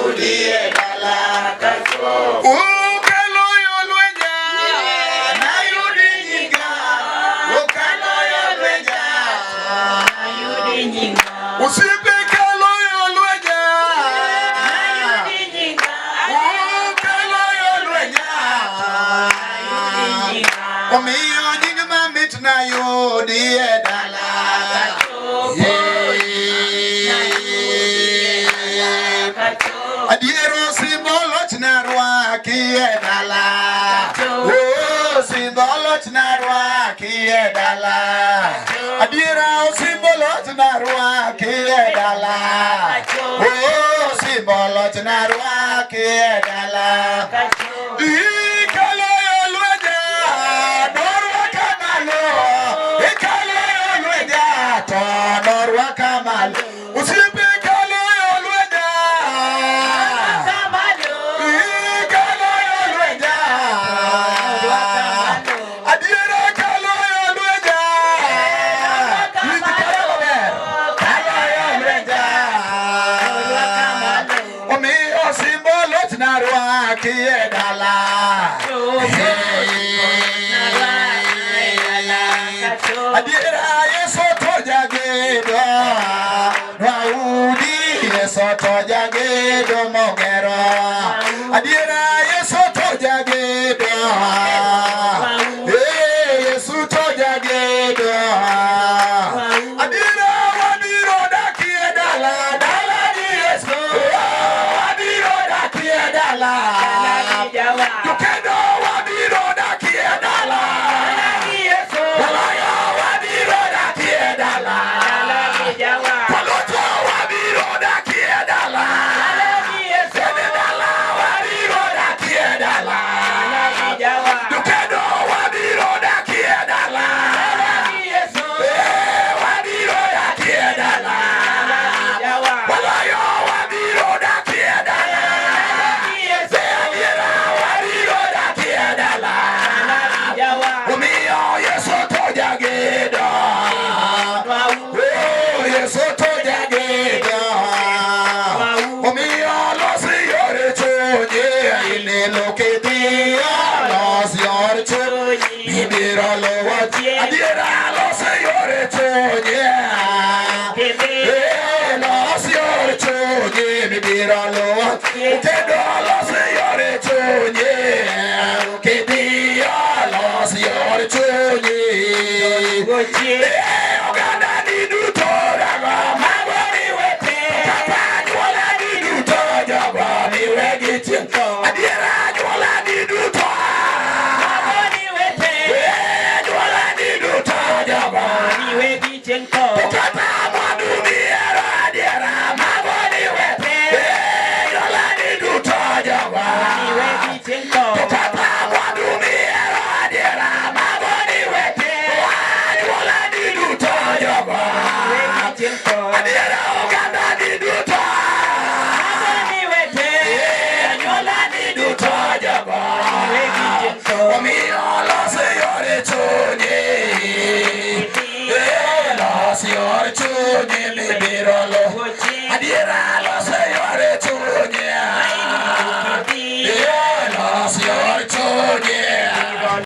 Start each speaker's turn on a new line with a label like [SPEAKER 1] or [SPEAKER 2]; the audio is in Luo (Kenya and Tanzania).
[SPEAKER 1] udie dala kacho.
[SPEAKER 2] Ukalo yolweja na yudi nyinga. Ukalo yolweja
[SPEAKER 1] na yudi nyinga.
[SPEAKER 2] Usipe kalo yolweja
[SPEAKER 1] na yudi nyinga.
[SPEAKER 2] Ukalo yolweja
[SPEAKER 1] na yudi nyinga.
[SPEAKER 2] Omiyo nyinga mamit na yudi dala kacho. Adiero simbolo chinarwa kie dala. Oh, simbolo chinarwa kie dala. Adiera simbolo chinarwa kie dala. Oh, simbolo chinarwa kie dala. Ikalo yolweja norwa kamalo. Ikalo yolweja to norwa kamalo. Usipe kalo yolweja. Ikalo yolweja. Adiera kalo yolweja. Kalo yolweja. Omiyo simbolo tinarwa kie dala. Adiera Yesu tojagedo Raudi Yesu tojagedo mogero. Adiera Yesu tojagedo Yesu tojagedo. Adiera wadiro dakie dala. Dala di Yesu wadiro dakie dala. Tukendo wadiro dakie dala. Walaya wadiro dakie dala. Paloto wadiro dakie dala. Sede dala wadiro dakie dala. Tukendo wadiro dakie dala. Wadiro dakie dala. Walaya wadiro dakie dala. Sede wadiro dakie dala. Umiyo Yesu tojagedo. Oh, Yesu tojagedo. Umiyo losi yore chonye. Ile loketi losi yore chonye. Bibiro lowachi. Adiera losi yore chonye. Losi yore chonye. Bibiro lowachi. Kedo losi yore chonye. Kedio losi yore chonye. Oganda ni duto dago magwani wete. Kapanyuola ni duto jogo ni wegiti. Adiera nyuola ni duto nyuola ni duto jogo ni wegiti. Kata mwadu miero adiera magwani wete. Nyuola ni duto jogo ni wegiti. Kata mwadu miero adiera magwani wete. Nyuola ni duto jogo ni wegiti.